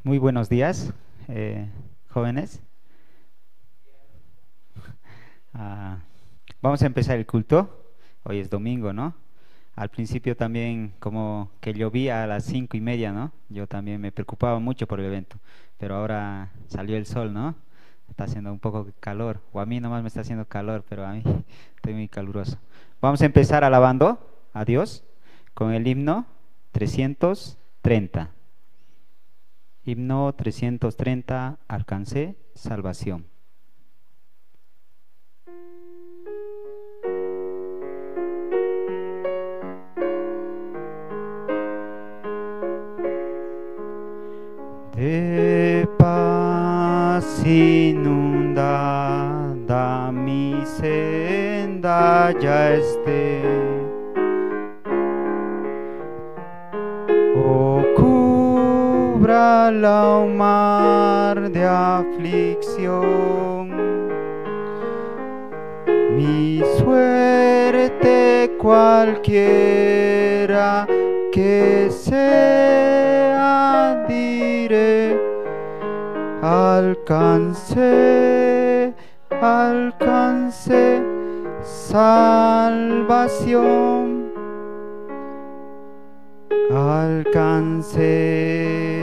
Muy buenos días, jóvenes. Ah, Vamos a empezar el culto. Hoy es domingo, ¿no? Al principio también como que llovía a las 5:30, ¿no? Yo también me preocupaba mucho por el evento, pero ahora salió el sol, ¿no? Está haciendo un poco de calor, o a mí nomás me está haciendo calor, pero a mí estoy muy caluroso. Vamos a empezar alabando a Dios con el himno 330. Himno 330, alcancé salvación. De paz inundada mi senda ya esté. Oh, cubra la mar de aflicción. Mi suerte cualquiera que sea, diré, alcancé salvación, alcancé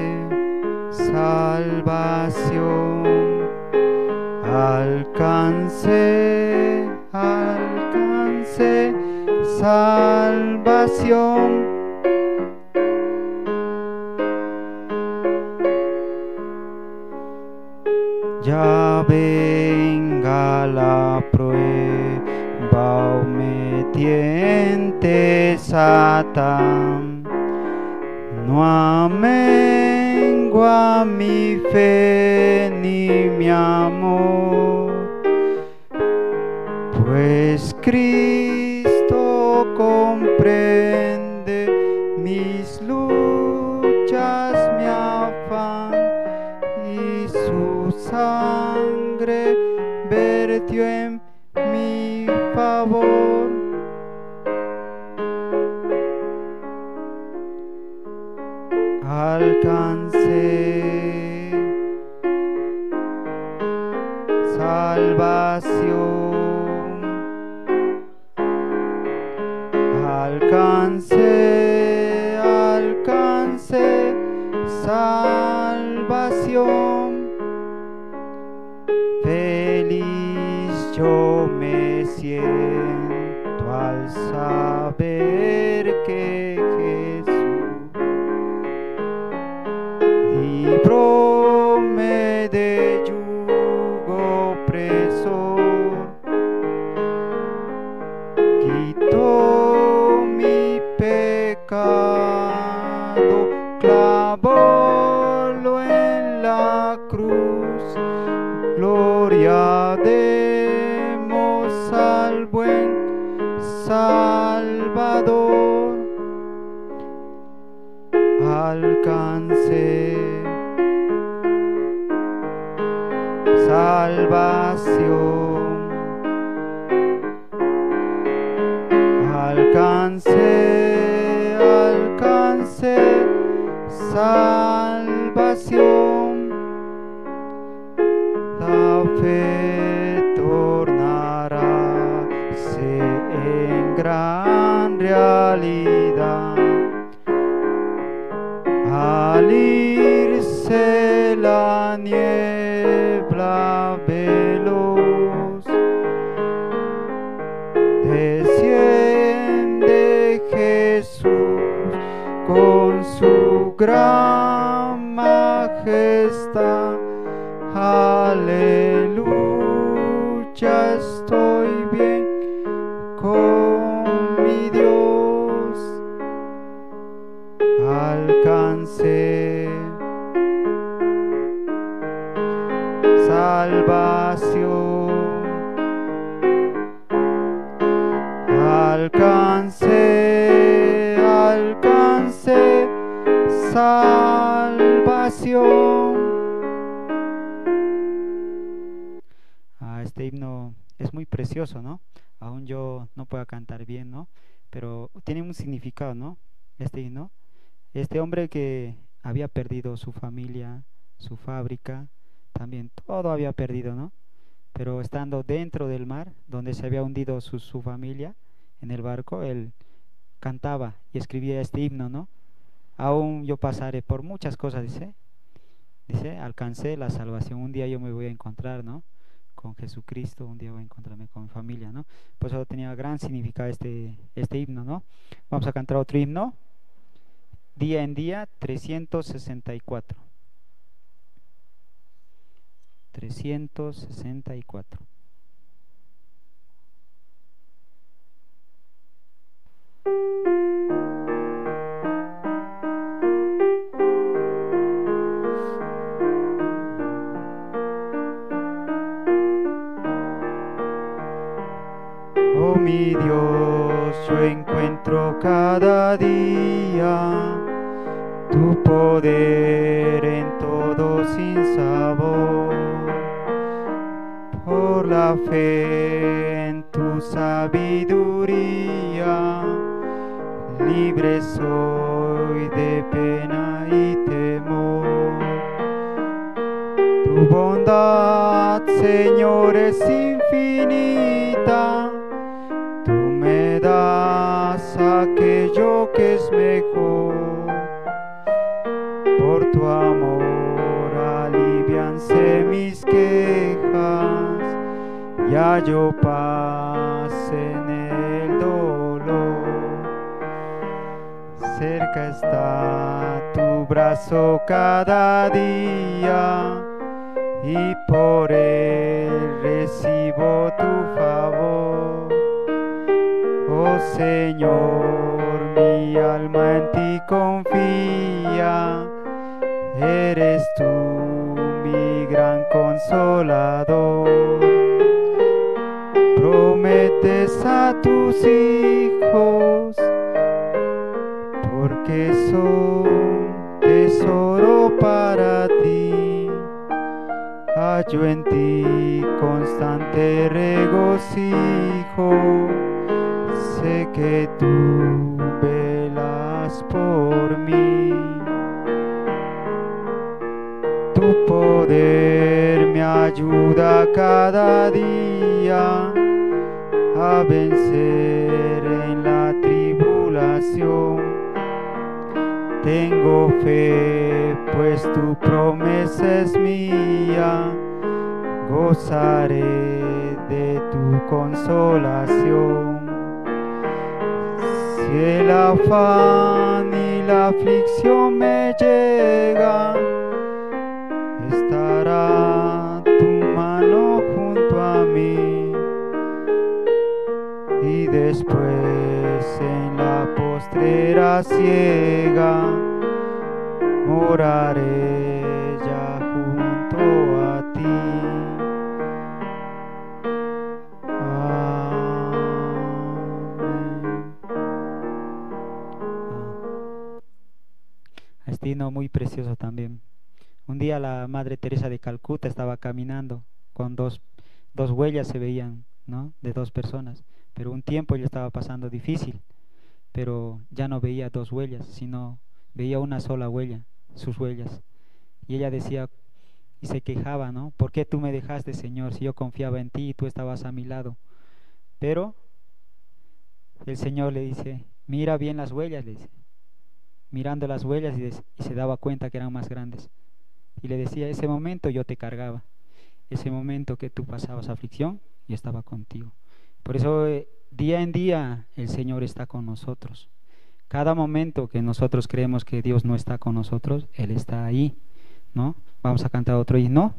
salvación, alcancé salvación. Ya venga la prueba, oh me tiente Satán, no amengua mi fe ni mi amor, pues Cristo comprende mis luchas, mi afán, y su sangre vertió en mi favor. Alcancé salvación, alcancé salvación. Feliz yo me siento al saber que Jesús libróme de yugo opresor, quitó mi pecado, clavólo en la cruz. Gloria demos al buen Salvador. Alcancé salvación, alcancé salvación. La fe tornará en gran realidad al irse la niebla veloz. Desciende Jesús con su gran majestad. Aleluya, estoy bien con mi Dios. Alcancé salvación, alcancé salvación. Este himno es muy precioso, ¿no? Aún yo no puedo cantar bien, ¿no? Pero tiene un significado, ¿no? Este himno. Este hombre que había perdido su familia, su fábrica, también todo había perdido, ¿no? Pero estando dentro del mar, donde se había hundido su familia en el barco, él cantaba y escribía este himno, ¿no? Aún yo pasaré por muchas cosas, dice, alcancé la salvación, un día yo me voy a encontrar, ¿no? Con Jesucristo, un día voy a encontrarme con mi familia, ¿no? Por eso tenía gran significado este himno, ¿no? Vamos a cantar otro himno, Día en Día 364. 364. Oh mi Dios, yo encuentro cada día tu poder en todo sin sabor. Por la fe en tu sabiduría, libre soy de pena y temor. Tu bondad, Señor, es infinita. Tú me das aquello que es mejor. Por tu amor alivianse mis quejas, y hallo paz en el dolor. Cerca está tu brazo cada día, y por él recibo tu favor. Oh Señor, mi alma en ti confía, eres tú mi gran consolador. Prometes a tus hijos, porque son tesoro para ti. Hallo en ti constante regocijo, sé que tú velas por mí. Tu poder me ayuda cada día a vencer en la tribulación. Tengo fe, pues tu promesa es mía, gozaré de tu consolación. Si el afán y la aflicción me llegan, estará tu mano junto a mí, y después en la postrera ciega moraré ya junto a ti. Amén. Este himno muy precioso también. Un día la Madre Teresa de Calcuta estaba caminando con dos huellas se veían, ¿no? De dos personas, pero un tiempo ella estaba pasando difícil, pero ya no veía dos huellas, sino veía una sola huella, sus huellas. Y ella decía y se quejaba, ¿no? ¿Por qué tú me dejaste, Señor, si yo confiaba en ti y tú estabas a mi lado? Pero el Señor le dice, mira bien las huellas, le dice. Mirando las huellas y se daba cuenta que eran más grandes. Y le decía, ese momento yo te cargaba, ese momento que tú pasabas aflicción, yo estaba contigo. Por eso día en día el Señor está con nosotros. Cada momento que nosotros creemos que Dios no está con nosotros, Él está ahí, ¿no? Vamos a cantar otro himno,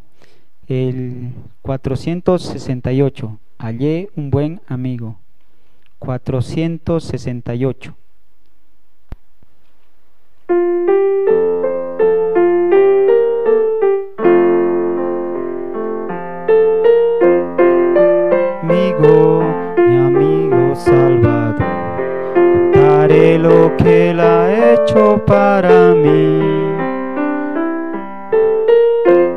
el 468, hallé un buen amigo. 468. Mi amigo Salvador, contaré lo que Él ha hecho para mí.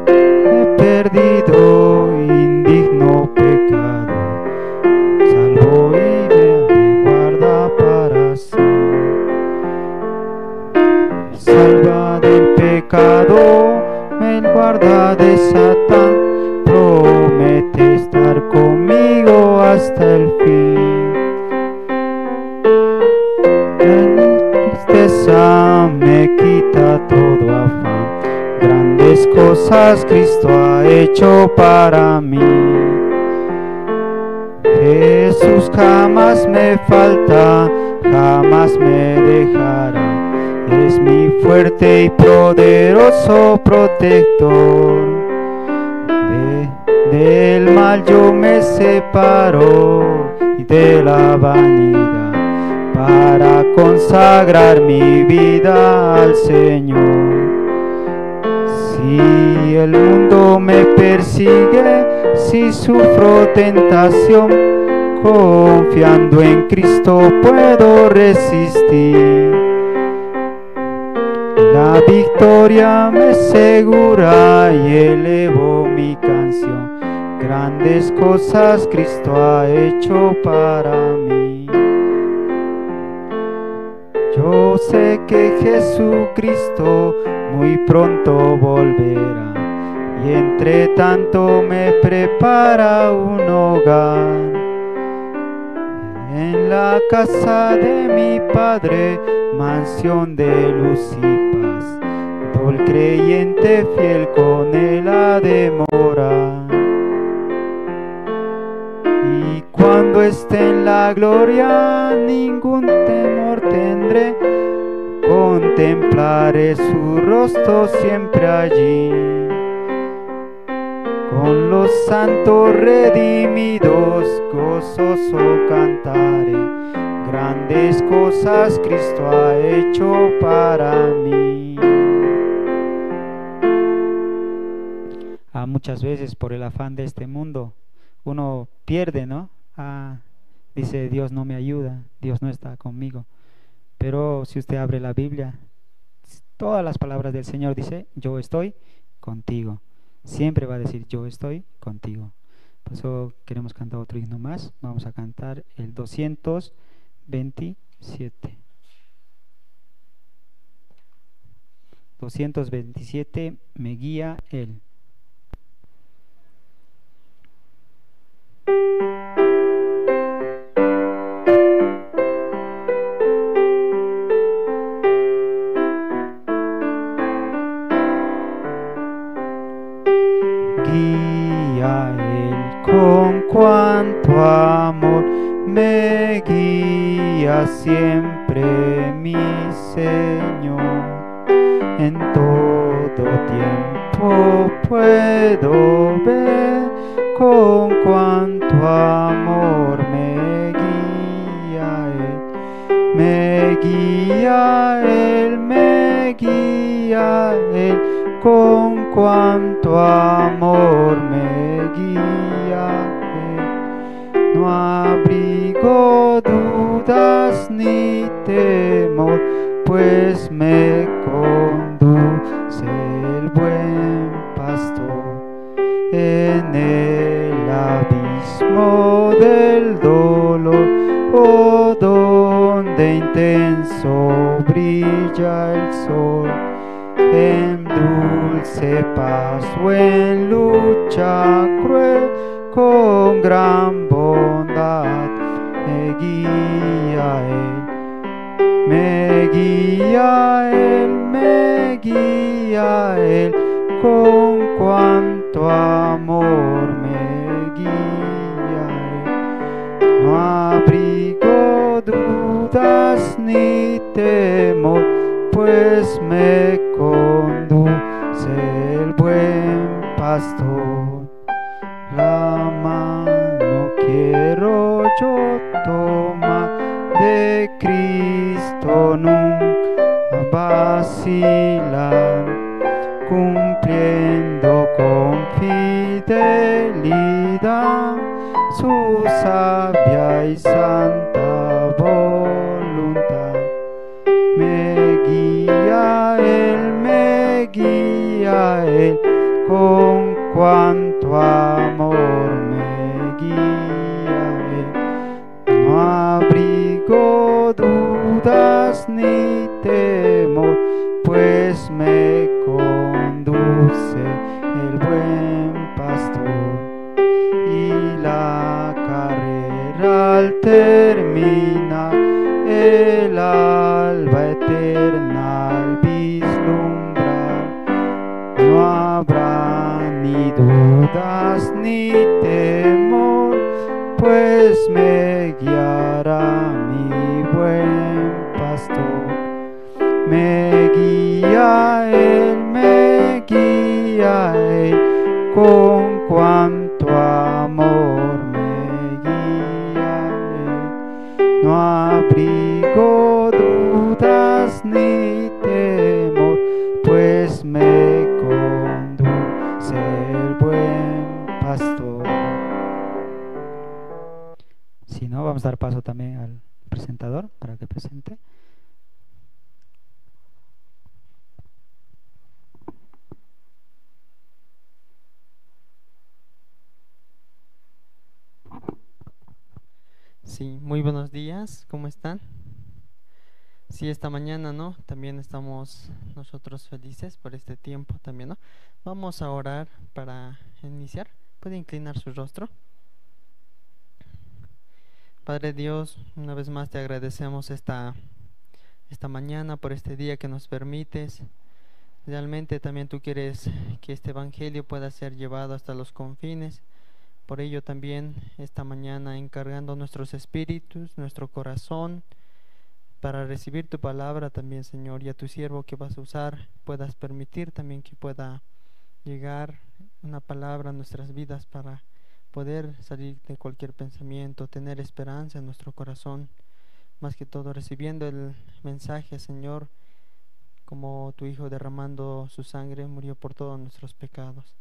He perdido indigno pecado, salvo y me guarda para sí. Salva del pecado, me guarda de Satán, promete estar conmigo hasta el fin. La tristeza me quita todo afán, grandes cosas Cristo ha hecho para mí. Jesús jamás me falta, jamás me dejará, es mi fuerte y poderoso protector. Del mal yo me separo y de la vanidad, para consagrar mi vida al Señor. Si el mundo me persigue, si sufro tentación, confiando en Cristo puedo resistir. La victoria me asegura y elevo mi canción. Grandes cosas Cristo ha hecho para mí. Yo sé que Jesucristo muy pronto volverá, y entre tanto me prepara un hogar. En la casa de mi Padre, mansión de luz y paz, todo el creyente fiel con él ha de morar. Y cuando esté en la gloria, ningún temor tendré, contemplaré su rostro siempre allí. Con los santos redimidos gozoso cantaré, grandes cosas Cristo ha hecho para mí. Muchas veces por el afán de este mundo uno pierde, ¿no? Dice, Dios no me ayuda, Dios no está conmigo. Pero si usted abre la Biblia, todas las palabras del Señor dice, yo estoy contigo. Siempre va a decir, yo estoy contigo. Por eso queremos cantar otro himno más. Vamos a cantar el 227. 227, me guía Él. Guía Él con cuanto amor me guía siempre mi Señor. En todo tiempo puedo ver con cuanto amor me guía Él. Me guía Él, me guía Él, con cuanto amor me guía Él. No abrigo dudas ni temor, pues me conduce el buen pastor. En el abismo del dolor, oh, donde intenso brilla el sol, en dulce paz o en lucha cruel, con gran bondad me guía Él. Me guía Él, me guía Él, con cuanto amor me guía Él. No abrigo dudas ni temor, pues me conduce el buen pastor. La mano quiero yo tomar de Cristo, nunca vacilar, cumpliendo con fidelidad su sabia y santa voluntad. Me guía Él, con cuanto amor me guía Él. No abrigo dudas ni temor, pues me conduce ni temor, pues me guiará mi buen pastor. Me guía Él, con cuanto amor me guía Él. No abrigo dudas ni temor, pues me conduce el buen pastor. Si no, vamos a dar paso también al presentador para que presente. Sí, muy buenos días, ¿cómo están? Sí, esta mañana, ¿no? También estamos nosotros felices por este tiempo también, ¿no? Vamos a orar para iniciar. ¿Puede inclinar su rostro? Padre Dios, una vez más te agradecemos esta mañana por este día que nos permites. Realmente también tú quieres que este evangelio pueda ser llevado hasta los confines. Por ello también esta mañana encargando nuestros espíritus, nuestro corazón, para recibir tu palabra también, Señor, y a tu siervo que vas a usar, puedas permitir también que pueda llegar una palabra a nuestras vidas para poder salir de cualquier pensamiento, tener esperanza en nuestro corazón, más que todo recibiendo el mensaje, Señor, como tu Hijo derramando su sangre murió por todos nuestros pecados.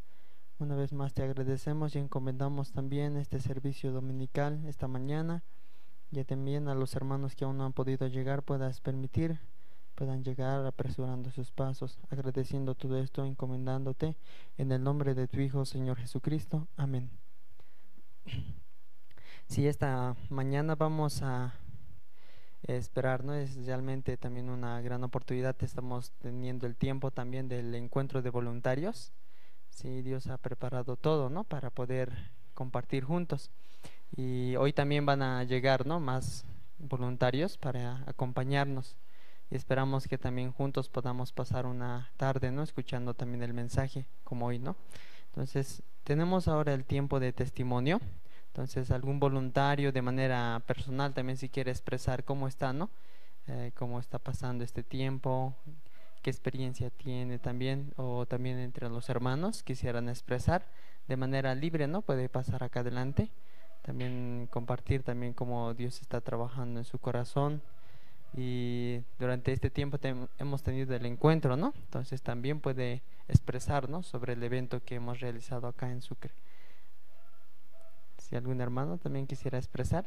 Una vez más te agradecemos y encomendamos también este servicio dominical esta mañana, y también a los hermanos que aún no han podido llegar puedan llegar apresurando sus pasos, agradeciendo todo esto, encomendándote en el nombre de tu Hijo Señor Jesucristo. Amén. Si esta mañana vamos a esperar, ¿no? Es realmente también una gran oportunidad. Estamos teniendo el tiempo también del encuentro de voluntarios. Sí, Dios ha preparado todo, ¿no? Para poder compartir juntos. Y hoy también van a llegar, ¿no? Más voluntarios para acompañarnos. Y esperamos que también juntos podamos pasar una tarde, ¿no? Escuchando también el mensaje, como hoy, ¿no? Entonces, tenemos ahora el tiempo de testimonio. Entonces, algún voluntario de manera personal también si quiere expresar cómo está, ¿no? Cómo está pasando este tiempo, qué experiencia tiene también, o también entre los hermanos quisieran expresar de manera libre, ¿no? Puede pasar acá adelante. También compartir también cómo Dios está trabajando en su corazón. Y durante este tiempo hemos tenido el encuentro, ¿no? Entonces también puede expresarnos sobre el evento que hemos realizado acá en Sucre. Si algún hermano también quisiera expresar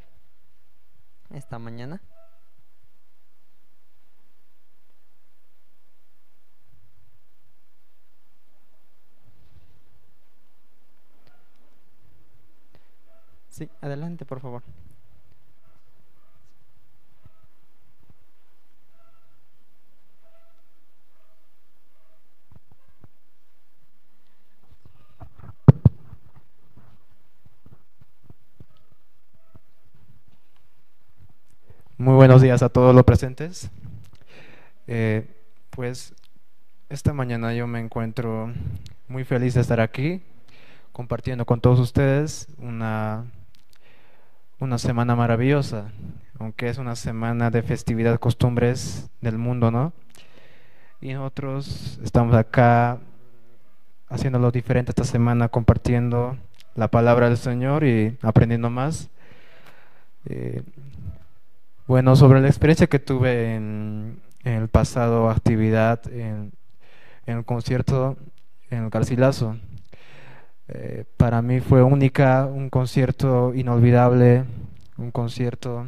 esta mañana. Sí, adelante, por favor. Muy buenos días a todos los presentes. Pues esta mañana yo me encuentro muy feliz de estar aquí compartiendo con todos ustedes una semana maravillosa, aunque es una semana de festividad, costumbres del mundo, ¿no? Y nosotros estamos acá haciendo lo diferente esta semana, compartiendo la palabra del Señor y aprendiendo más. Eh, Bueno, sobre la experiencia que tuve en el pasado actividad, en el concierto en el Garcilaso, para mí fue única, un concierto inolvidable, un concierto,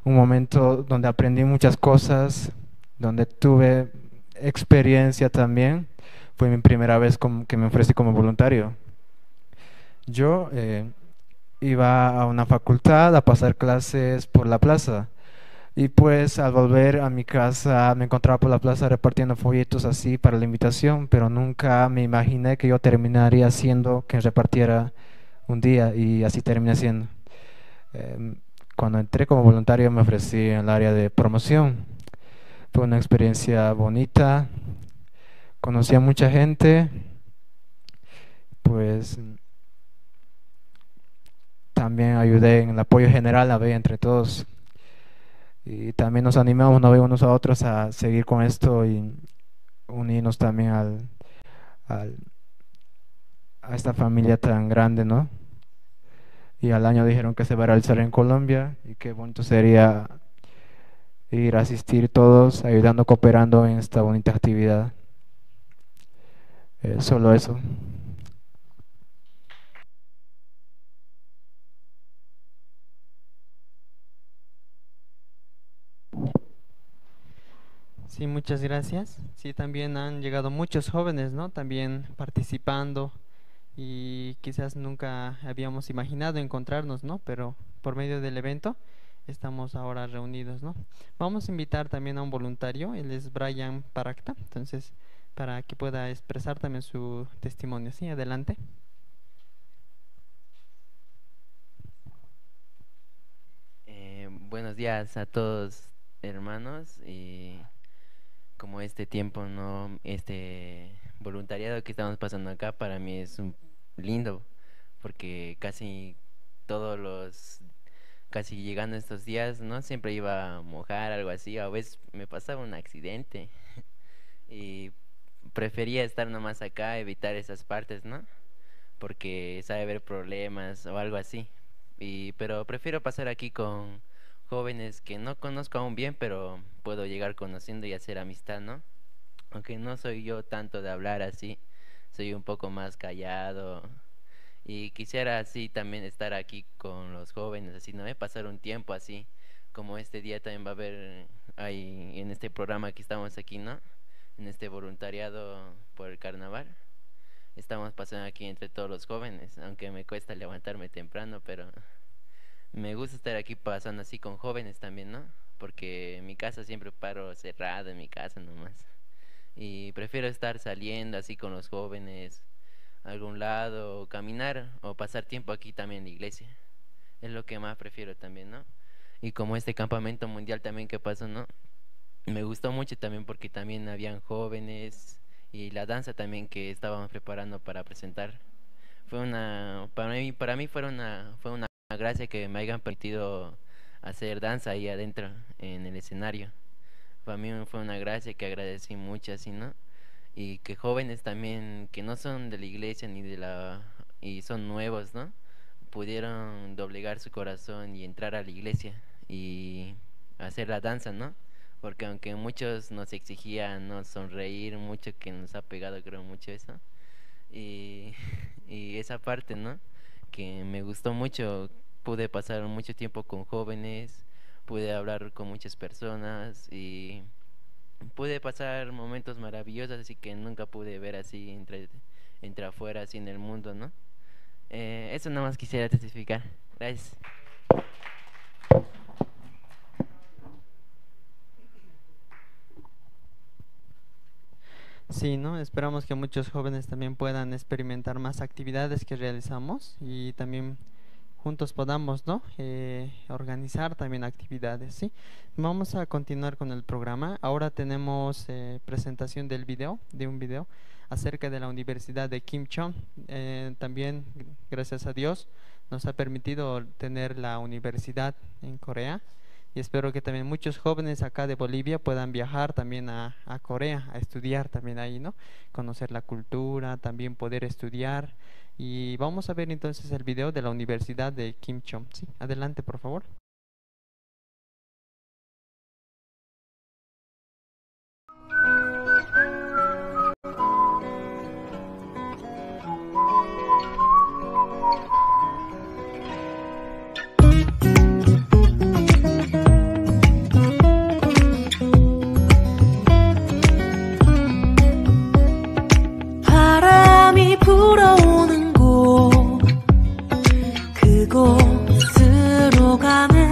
un momento donde aprendí muchas cosas, donde tuve experiencia también. Fue mi primera vez que me ofrecí como voluntario. Yo iba a una facultad a pasar clases por la plaza. Y pues al volver a mi casa me encontraba por la plaza repartiendo folletos así para la invitación, pero nunca me imaginé que yo terminaría siendo quien repartiera un día y así terminé siendo. Em, Cuando entré como voluntario me ofrecí en el área de promoción. Fue una experiencia bonita, conocí a mucha gente, pues también ayudé en el apoyo general, a ver, entre todos. Y también nos animamos, ¿no?, unos a otros a seguir con esto y unirnos también al- a esta familia tan grande, ¿no? Y al año dijeron que se va a realizar en Colombia y qué bonito sería ir a asistir todos, ayudando, cooperando en esta bonita actividad. Solo eso. Sí, muchas gracias. Sí, también han llegado muchos jóvenes, ¿no? También participando y quizás nunca habíamos imaginado encontrarnos, ¿no? Pero por medio del evento estamos ahora reunidos, ¿no? Vamos a invitar también a un voluntario, él es Brian Paracta, entonces para que pueda expresar también su testimonio. Sí, adelante. Buenos días a todos, hermanos. Y como este tiempo, no, este voluntariado que estamos pasando acá para mí es un lindo, porque casi llegando estos días, no siempre iba a mojar algo así, a veces me pasaba un accidente y prefería estar nomás acá, evitar esas partes, ¿no? Porque sabe haber problemas o algo así. Pero prefiero pasar aquí con jóvenes que no conozco aún bien, pero puedo llegar conociendo y hacer amistad, ¿no? Aunque no soy yo tanto de hablar así, soy un poco más callado y quisiera así también estar aquí con los jóvenes, así, ¿no? Pasar un tiempo así, como este día también va a haber ahí en este programa que estamos aquí, ¿no? En este voluntariado por el carnaval. Estamos pasando aquí entre todos los jóvenes, aunque me cuesta levantarme temprano, pero me gusta estar aquí pasando así con jóvenes también, ¿no? Porque en mi casa siempre paro cerrado en mi casa nomás. Y prefiero estar saliendo así con los jóvenes a algún lado, o caminar o pasar tiempo aquí también en la iglesia. Es lo que más prefiero también, ¿no? Y como este campamento mundial también que pasó, ¿no? Me gustó mucho también porque también habían jóvenes y la danza también que estábamos preparando para presentar. Para mí fue una gracia que me hayan permitido hacer danza ahí adentro en el escenario. Para mí fue una gracia que agradecí mucho, así, ¿no? Y que jóvenes también que no son de la iglesia y son nuevos, ¿no? Pudieron doblegar su corazón y entrar a la iglesia y hacer la danza, ¿no? Porque aunque muchos nos exigían no sonreír, mucho que nos ha pegado creo mucho eso. Y, y esa parte, ¿no? Que me gustó mucho, pude pasar mucho tiempo con jóvenes, pude hablar con muchas personas y pude pasar momentos maravillosos, así que nunca pude ver así entre afuera, así en el mundo, ¿no? Eso nada más quisiera testificar. Gracias. Sí, ¿no? Esperamos que muchos jóvenes también puedan experimentar más actividades que realizamos y también juntos podamos, ¿no? Organizar también actividades, ¿sí? Vamos a continuar con el programa. Ahora tenemos presentación de un video acerca de la Universidad de Kim Chong. También, gracias a Dios, nos ha permitido tener la universidad en Corea. Y espero que también muchos jóvenes acá de Bolivia puedan viajar también a Corea, a estudiar también ahí, ¿no? Conocer la cultura, también poder estudiar. Y vamos a ver entonces el video de la Universidad de Kim Chong. Sí, adelante, por favor. 바람이 불어오는 곳 그곳으로 가는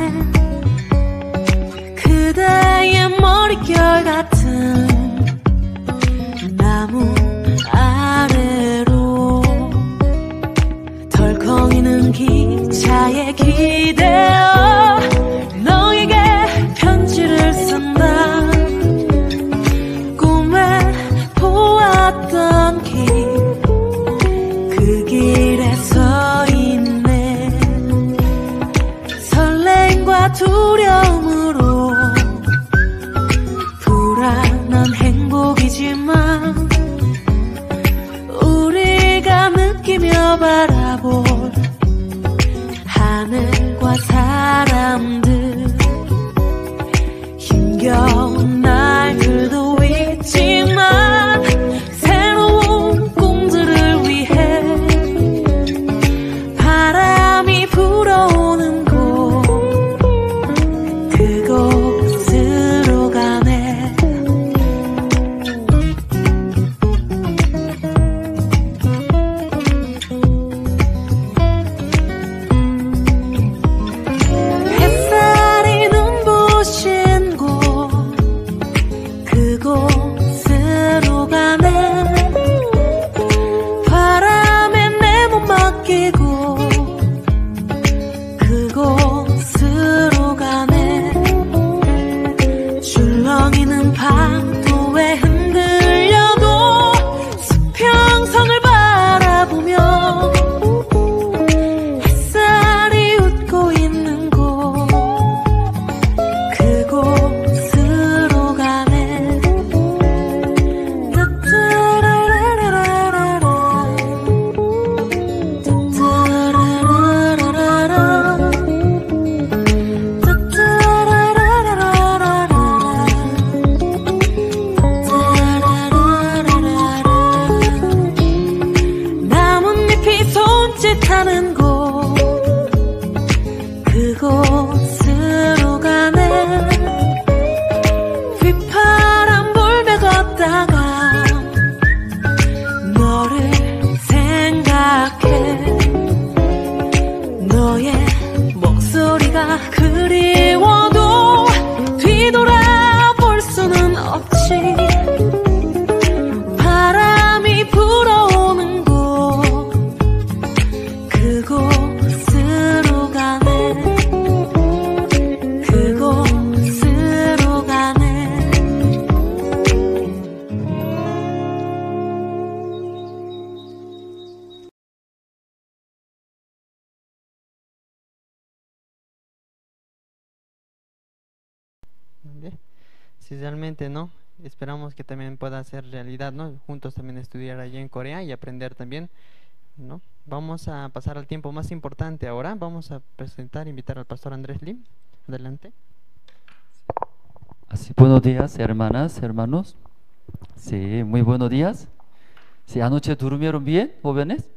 ¿Vale? Si realmente no, esperamos que también pueda ser realidad, ¿no? Juntos también estudiar allá en Corea y aprender también, ¿no? Vamos a pasar al tiempo más importante ahora. Vamos a presentar, invitar al pastor Andrés Lim. Adelante. Así, buenos días, hermanas, hermanos. Sí, muy buenos días. Sí, anoche durmieron bien, jóvenes.